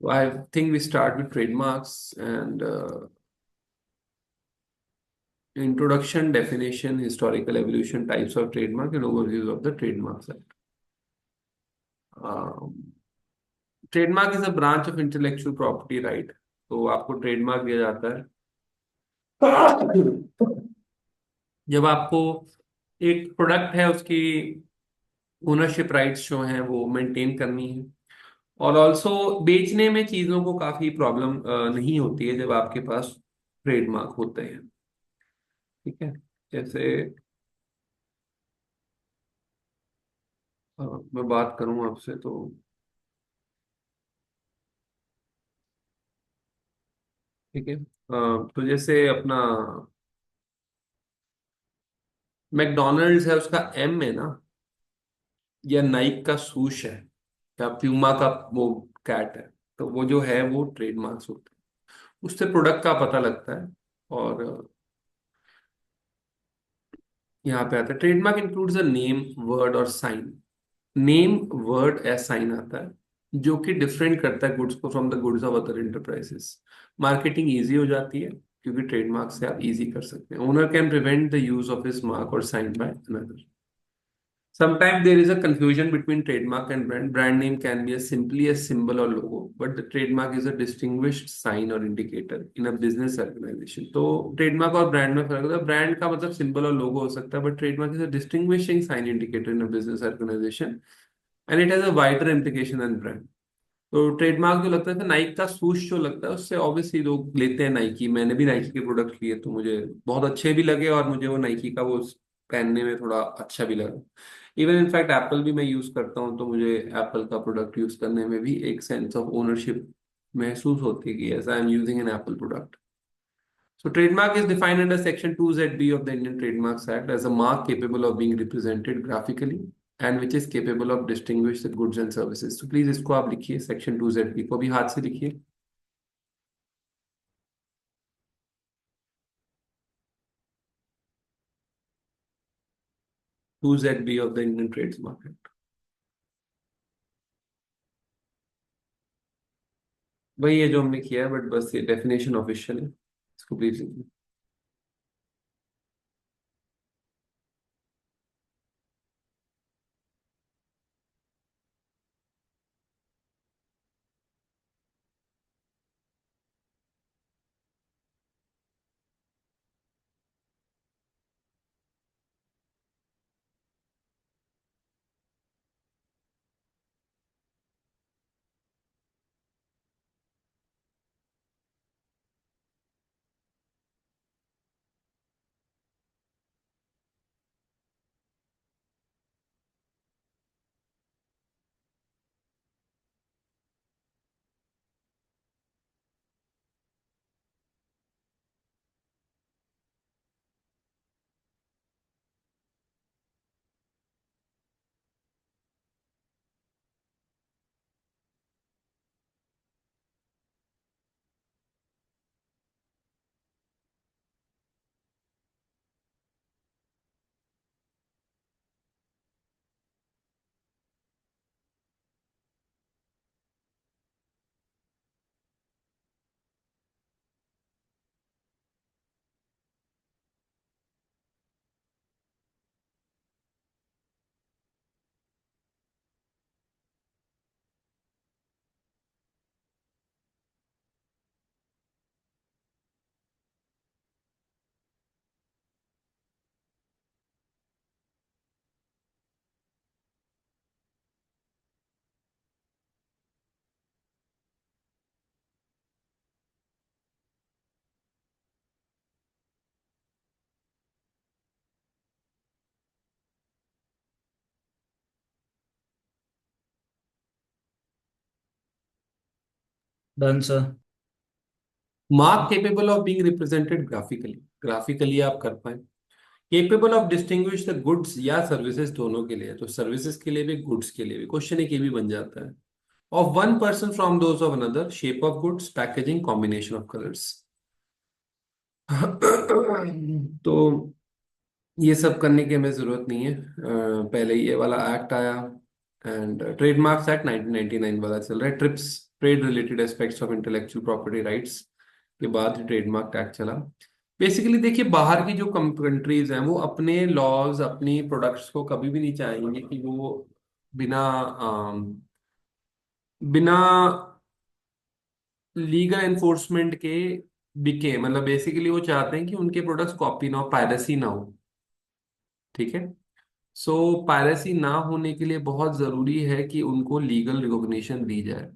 I think we start with trademarks and introduction, definition, historical evolution, types of trademark, and overviews of the Trademarks Act. Um, Trademark is a branch of intellectual property right. तो आपको trademark दिया जाता है जब आपको एक product है उसकी ओनरशिप राइट्स जो हैं वो मेंटेन करनी है। और ऑल्सो बेचने में चीजों को काफी प्रॉब्लम नहीं होती है जब आपके पास ट्रेडमार्क होते हैं। ठीक है। जैसे मैं बात करूं आपसे तो ठीक है। तो जैसे अपना मैकडोनल्ड्स है उसका एम है ना, या नाइक का सूश है, या प्यूमा का वो कैट है, तो वो जो है वो ट्रेडमार्क्स होते हैं। उससे प्रोडक्ट का पता लगता है। और यहाँ पे आता है trademark includes a name, word और साइन। नेम, वर्ड या साइन आता है जो कि डिफरेंट करता है गुड्स को from the goods of other enterprises. Marketing easy हो जाती है क्योंकि ट्रेडमार्क से आप इजी कर सकते हैं। Owner can prevent the use of his mark और sign by another. Sometimes there is a confusion between trademark and brand. Brand name can be as simply a symbol or logo, but the trademark is a distinguished sign or indicator in a business organization. तो trademark और brand में फर्क होता है। brand का मतलब symbol और logo हो सकता है, but trademark is a distinguishing sign indicator in a business organization, and it has a wider implication than brand. तो ट्रेडमार्क जो लगता है नाइक का सूश जो लगता है उससे ऑब्वियसली लोग लेते हैं नाइकी। मैंने भी नाइकी के प्रोडक्ट लिए तो मुझे बहुत अच्छे भी लगे और मुझे वो नाइकी का वो पहनने में थोड़ा अच्छा भी लगा। इवन इनफैक्ट एप्पल भी मैं यूज करता हूँ तो मुझे एप्पल का प्रोडक्ट यूज करने में भी एक सेंस ऑफ ओनरशिप महसूस होती है कि as I am using an Apple product. So trademark is defined under Section 2ZB of the Indian Trademarks Act as a mark capable of being represented graphically and which is capable of distinguish the goods and services. So please इसको आप लिखिए, section 2ZB को भी हाथ से लिखिए। 2ZB of the Indian trademark act. वही है जो हमने किया है, बट बस ये डेफिनेशन ऑफिशियल है, इसको प्लीज लिखिए। Done sir. Mark capable of being represented graphically, graphically आप कर पाए। Capable of distinguish the goods या सर्विसेज, दोनों के लिए, तो सर्विसेज के लिए भी गुड्स के लिए भी क्वेश्चन एक ये भी बन जाता है। Of one person from those of another, shape of goods, packaging, combination of colours. तो ये सब करने की हमें जरूरत नहीं है। पहले ये वाला एक्ट आया, एंड ट्रेडमार्क्स एक्ट 1999 वाला चल रहा है, trips, trade related aspects of intellectual property rights के बाद ट्रेडमार्क एक्ट चला। बेसिकली देखिए, बाहर की जो कंट्रीज हैं वो अपने लॉज, अपनी प्रोडक्ट्स को कभी भी नहीं चाहेंगे कि वो बिना बिना लीगल एनफोर्समेंट के बिके। मतलब बेसिकली वो चाहते हैं कि उनके प्रोडक्ट्स कॉपी ना हो, पायरेसी ना हो। ठीक है। सो पायरेसी ना होने के लिए बहुत जरूरी है कि उनको लीगल रिकॉग्निशन दी जाए।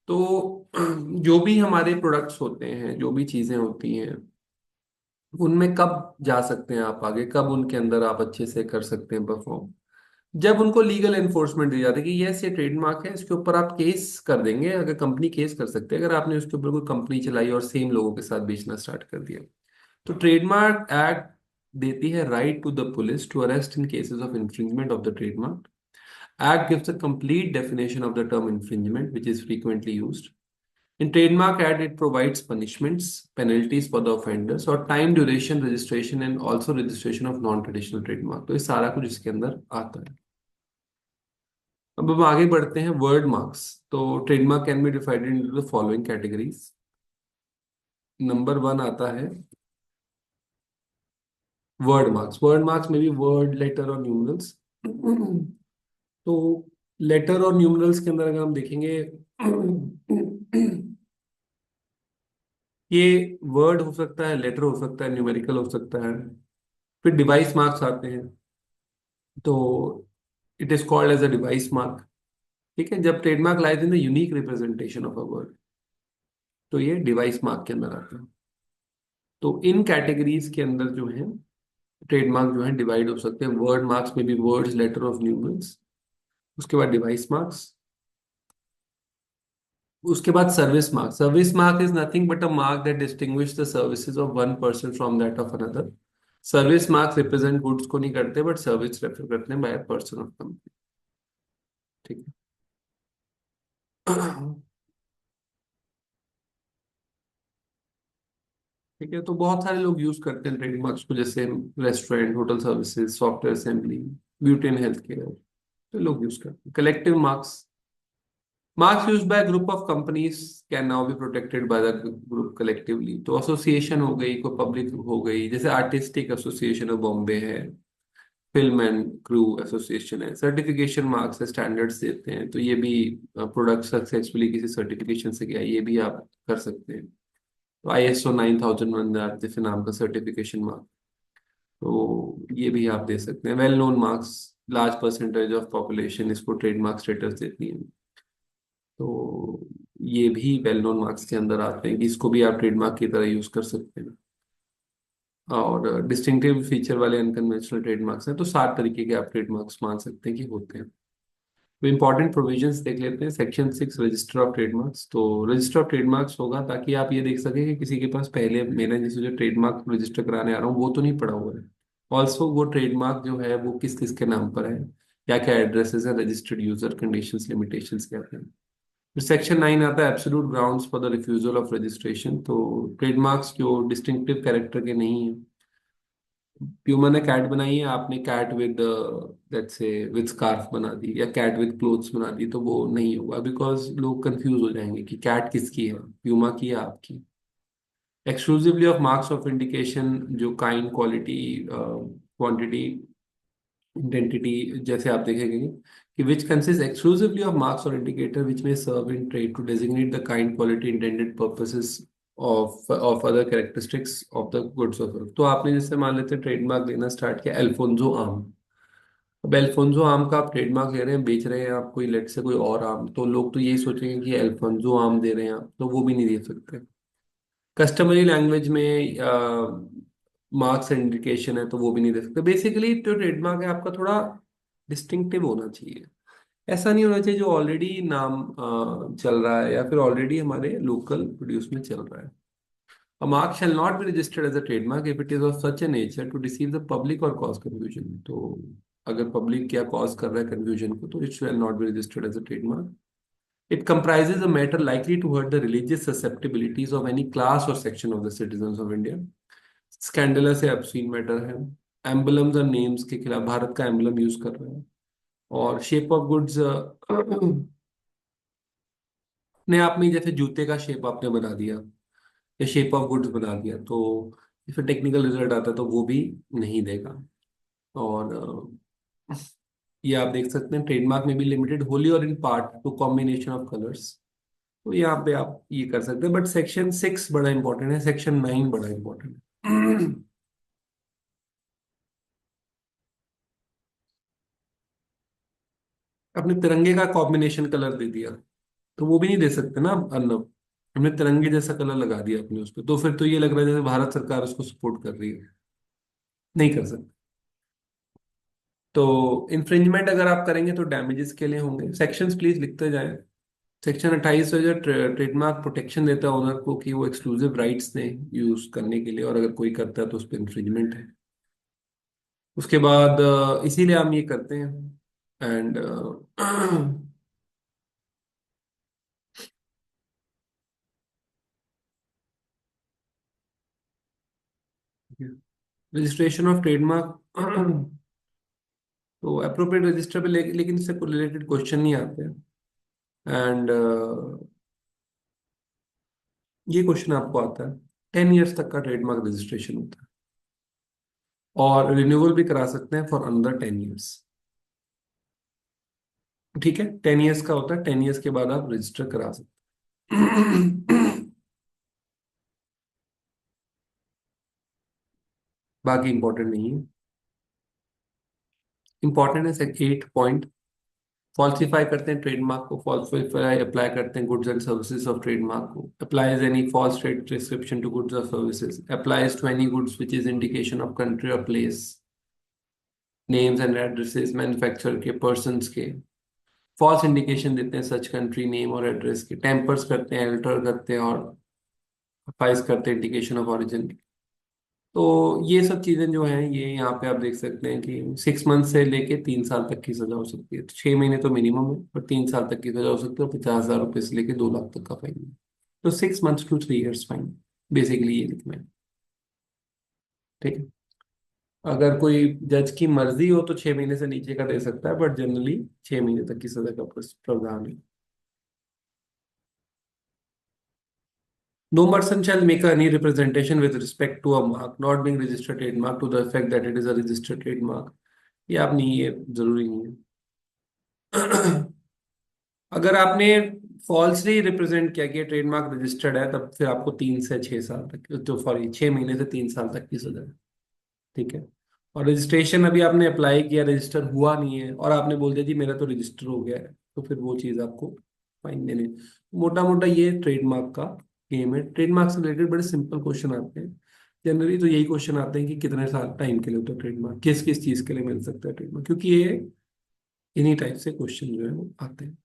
तो जो भी हमारे प्रोडक्ट्स होते हैं, जो भी चीजें होती हैं, उनमें कब जा सकते हैं आप आगे, कब उनके अंदर आप अच्छे से कर सकते हैं परफॉर्म, जब उनको लीगल एनफोर्समेंट दी जाती है कि यस ये ट्रेडमार्क है, इसके ऊपर आप केस कर देंगे। अगर कंपनी केस कर सकते हैं अगर आपने उसके ऊपर कोई कंपनी चलाई और सेम लोगों के साथ बेचना स्टार्ट कर दिया। तो ट्रेडमार्क एक्ट देती है right to the police to arrest in cases of infringement of the trademark. Act gives a complete definition of the term infringement, which is frequently used. In Trademark Act, it provides punishments, penalties for the offenders, और time duration registration and also registration of non-traditional trademark। तो ये सारा कुछ इसके अंदर आता है। अब हम आगे बढ़ते हैं वर्ड मार्क्स। तो trademark can be divided into the following categories. Number one आता है वर्ड मार्क्स। वर्ड मार्क्स में भी वर्ड, लेटर और न्यूमरल्स। तो लेटर और न्यूमरल्स के अंदर अगर हम देखेंगे, ये वर्ड हो सकता है, लेटर हो सकता है, न्यूमेरिकल हो सकता है। फिर डिवाइस मार्क्स आते हैं। तो it is called as a device mark. ठीक है, जब trademark lies in the unique representation of a word, तो ये डिवाइस मार्क के अंदर आता है। तो इन कैटेगरीज के अंदर जो है ट्रेडमार्क जो है डिवाइड हो सकते हैं। वर्ड मार्क्स में भी वर्ड्स, लेटर ऑफ न्यूमरल्स, उसके बाद डिवाइस मार्क्स, उसके बाद service mark. Service mark is nothing but a mark that distinguish the services of one person from that of another. Service marks represent goods को नहीं करते but service refer करते हैं by person of company. ठीक है। ठीक है, तो बहुत सारे लोग यूज करते हैं ट्रेडमार्क्स को, जैसे restaurant, hotel services, software assembly, beauty and health care, तो लोग यूज करते हैं। Collective marks, marks used by a group of companies can now be protected by the group collectively। तो एसोसिएशन हो गई, कोई पब्लिक हो गई, जैसे आर्टिस्टिक एसोसिएशन ऑफ बॉम्बे है, फिल्म एंड क्रू एसोसिएशन है। सर्टिफिकेशन मार्क्स है, स्टैंडर्ड्स देते हैं। तो ये भी प्रोडक्ट सक्सेसफुली किसी सर्टिफिकेशन से गया, ये भी आप कर सकते हैं। तो ISO 9001 जैसे नाम का सर्टिफिकेशन मार्क, तो ये भी आप दे सकते हैं। Well known marks, large percentage of population इसको ट्रेडमार्क स्टेटस देती है। तो ये भी वेल नोन मार्क्स के अंदर आते हैं कि इसको भी आप ट्रेडमार्क की तरह यूज कर सकते हैं। और डिस्टिंक्टिव फीचर वाले अनकन्वेंशनल ट्रेडमार्क्स हैं, तो 7 तरीके के आप ट्रेडमार्क्स मान सकते हैं कि होते हैं। तो इंपॉर्टेंट प्रोविजंस देख लेते हैं। Section 6 register of trademarks. तो रजिस्टर ऑफ ट्रेडमार्क्स होगा ताकि आप ये देख सकें कि किसी के पास पहले मैंने जैसे जो ट्रेडमार्क रजिस्टर कराने आ रहा हूँ वो तो नहीं पड़ा हुआ है। ऑल्सो वो ट्रेडमार्क जो है वो किस किस के नाम पर है, क्या क्या एड्रेसेस है, रजिस्टर्ड यूजर, कंडीशंस, लिमिटेशंस क्या क्या। फिर सेक्शन 9 आता है absolute grounds for the refusal of registration. तो ट्रेडमार्क्स जो डिस्टिंक्टिव कैरेक्टर के नहीं है, प्यूमा ने कैट बनाई है, आपने कैट विद लेट्स से विद स्कार्फ बना दी या कैट विद क्लोथ्स बना दी, तो वो नहीं होगा, बिकॉज लोग कंफ्यूज हो जाएंगे कि कैट किसकी है, प्यूमा की या आपकी। Exclusively of marks of indication, जो काइंड, क्वालिटी, क्वांटिटी, identity, जैसे आप देखेंगे कि which consists exclusively of marks or indicator which may serve in trade to designate the kind, quality, intended purposes of other characteristics of the goods of। तो आपने जैसे मान लेते हैं ट्रेडमार्क लेना स्टार्ट किया अल्फोंसो आम। अब अल्फोंसो आम का आप ट्रेडमार्क ले रहे हैं, बेच रहे हैं आप कोई लेट से कोई और आम, तो लोग तो यही सोचेंगे कि अल्फोंसो आम दे रहे हैं आप, तो वो भी नहीं दे सकते। कस्टमरी लैंग्वेज में मार्क्स इंडिकेशन है तो वो भी नहीं दे सकते। बेसिकली जो ट्रेडमार्क है आपका थोड़ा डिस्टिंक्टिव होना चाहिए। ऐसा नहीं होना चाहिए जो ऑलरेडी नाम चल रहा है या फिर ऑलरेडी हमारे लोकल प्रोड्यूस में चल रहा है। A mark shall not be registered as a trademark if it is of such a nature to deceive the public or cause confusion। तो अगर पब्लिक क्या कॉज कर रहा है कंफ्यूजन को, तो it shall not be registered as a trademark। It comprises a matter likely to hurt the religious susceptibilities of any class or section of the citizens of India। Scandalous है, obscene matter है। Emblems और names के खिलाफ, भारत का emblem use कर रहे हैं, और शेप ऑफ गुड्स अपने आप में ही, जैसे जूते का शेप आपने बना दिया या शेप ऑफ गुड्स बना दिया, तो फिर टेक्निकल रिजल्ट आता है तो वो भी नहीं देगा। और ये आप देख सकते हैं, ट्रेडमार्क में भी लिमिटेड होली और in part two combination of colours. तो यहाँ पे आप ये कर सकते हैं, बट सेक्शन 6 बड़ा इंपॉर्टेंट है, सेक्शन 9 बड़ा इंपॉर्टेंट है। अपने तिरंगे का कॉम्बिनेशन कलर दे दिया, तो वो भी नहीं दे सकते ना अर्नब। हमने तिरंगे जैसा कलर लगा दिया अपने उस पर, तो फिर तो ये लग रहा है जैसे भारत सरकार उसको सपोर्ट कर रही है। नहीं कर सकते। तो इन्फ्रिंजमेंट अगर आप करेंगे तो डैमेजेस के लिए होंगे। सेक्शंस प्लीज लिखते जाएं। सेक्शन 28 जो ट्रेडमार्क प्रोटेक्शन देता है ओनर को कि वो एक्सक्लूसिव राइट्स दें यूज करने के लिए, और अगर कोई करता है तो उस पर इन्फ्रिंजमेंट है। उसके बाद इसीलिए हम ये करते हैं। एंड रजिस्ट्रेशन ऑफ ट्रेडमार्क, तो अप्रोप्रिएट रजिस्टर पे लेकिन इससे रिलेटेड क्वेश्चन नहीं आते हैं। एंड ये क्वेश्चन आपको आता है, 10 years तक का ट्रेडमार्क रजिस्ट्रेशन होता है, और रिन्यूअल भी करा सकते हैं फॉर अनदर 10 years। ठीक है, 10 years का होता है, 10 years के बाद आप रजिस्टर करा सकते हैं। बाकी इंपॉर्टेंट नहीं है। इंपॉर्टेंट है 8 पॉइंट। फॉल्सिफाई करते हैं ट्रेडमार्क को, फॉल्सिफाई अप्लाई करते हैं goods and services of trademark को। Applies any false trade description to goods और services, applies to any goods which is indication of country और place, names and addresses manufacturer के, persons के। False indication देते हैं such country name और address के, tampers करते हैं, अल्टर करते हैं, और अफाइज करते हैं इंडिकेशन ऑफ ओरिजिन। तो ये सब चीजें जो हैं, ये यहाँ पे आप देख सकते हैं कि 6 मंथ से लेके 3 साल तक की सजा हो सकती है। तो 6 महीने तो मिनिमम है, पर 3 साल तक की सजा हो सकती है, और 50,000 रुपये से लेके 2 लाख तक का फाइन है। तो 6 months to 3 years fine, basically ये लिखना है। ठीक है। अगर कोई जज की मर्जी हो तो 6 महीने से नीचे का दे सकता है, बट जनरली 6 महीने तक की सजा का प्रावधान है। No person shall make any representation with respect to a mark not being registered trademark to the effect that it is a registered trademark। ये आप नहीं, ये जरूरी नहीं है। अगर आपने फॉल्सली रिप्रेजेंट किया कि ट्रेडमार्क रजिस्टर्ड है, तब फिर आपको 3 से 6 साल तक, तो सॉरी 6 महीने से 3 साल तक की सजा है। ठीक है। और रजिस्ट्रेशन अभी आपने अप्लाई किया, रजिस्टर हुआ नहीं है, और आपने बोल दिया जी मेरा तो रजिस्टर हो गया है, तो फिर वो चीज़ आपको फाइन देने। मोटा मोटा ये ट्रेडमार्क का गेम है। ट्रेडमार्क से रिलेटेड बड़े सिंपल क्वेश्चन आते हैं। जनरली तो यही क्वेश्चन आते हैं कि कितने साल टाइम के लिए होता है ट्रेडमार्क, किस किस चीज़ के लिए मिल सकता है ट्रेडमार्क, क्योंकि ये इन्हीं टाइप से क्वेश्चन जो है वो आते हैं।